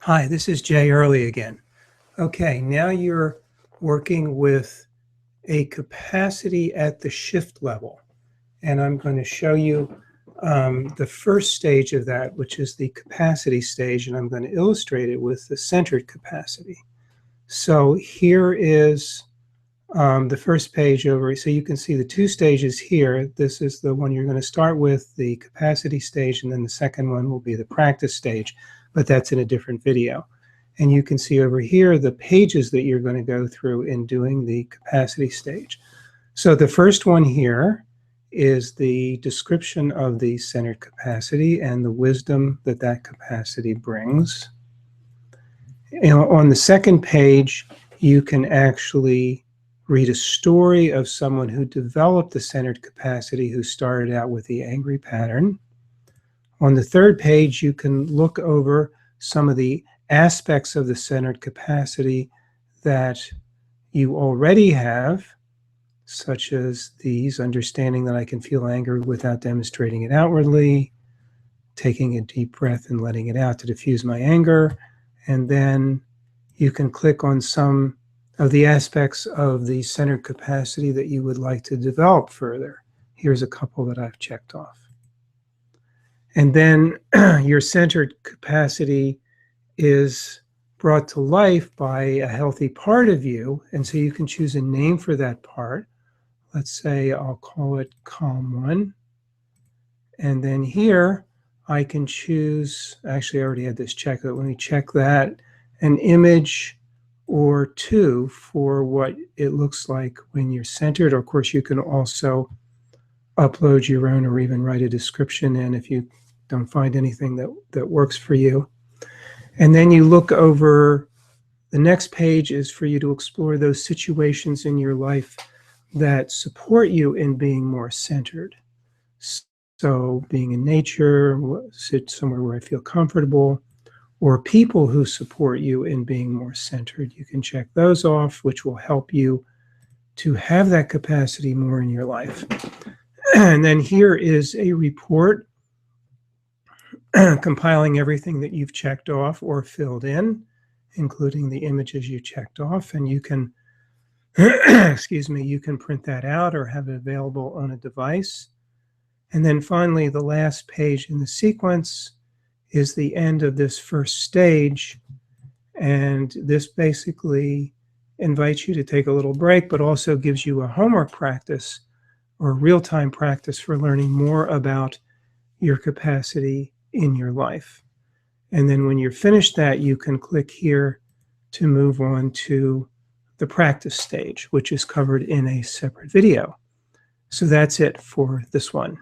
Hi, this is Jay Early again. Okay, now you're working with a capacity at the shift level, and I'm going to show you the first stage of that, which is the capacity stage, and I'm going to illustrate it with the centered capacity. So here is the first page over, so you can see the two stages here. This is the one you're going to start with, the capacity stage, and then the second one will be the practice stage, but that's in a different video. And you can see over here the pages that you're going to go through in doing the capacity stage. So the first one here is the description of the centered capacity and the wisdom that that capacity brings. And on the second page, you can actually read a story of someone who developed the centered capacity, who started out with the angry pattern. On the third page, you can look over some of the aspects of the centered capacity that you already have, such as these: understanding that I can feel anger without demonstrating it outwardly, taking a deep breath and letting it out to diffuse my anger. And then you can click on some of the aspects of the centered capacity that you would like to develop further. Here's a couple that I've checked off. And then your centered capacity is brought to life by a healthy part of you, and so you can choose a name for that part. Let's say I'll call it Calm 1. And then here I can choose, actually I already had this checked, but let me check that, an image or two for what it looks like when you're centered. Or of course, you can also upload your own or even write a description in if you don't find anything that works for you. And then you look over, the next page is for you to explore those situations in your life that support you in being more centered. So being in nature, sit somewhere where I feel comfortable, or people who support you in being more centered. You can check those off, which will help you to have that capacity more in your life. And then here is a report compiling everything that you've checked off or filled in, including the images you checked off. And you can, excuse me, you can print that out or have it available on a device. And then finally, the last page in the sequence is the end of this first stage. And this basically invites you to take a little break, but also gives you a homework practice or real-time practice for learning more about your capacity in your life. And then when you're finished that, you can click here to move on to the practice stage, which is covered in a separate video. So that's it for this one.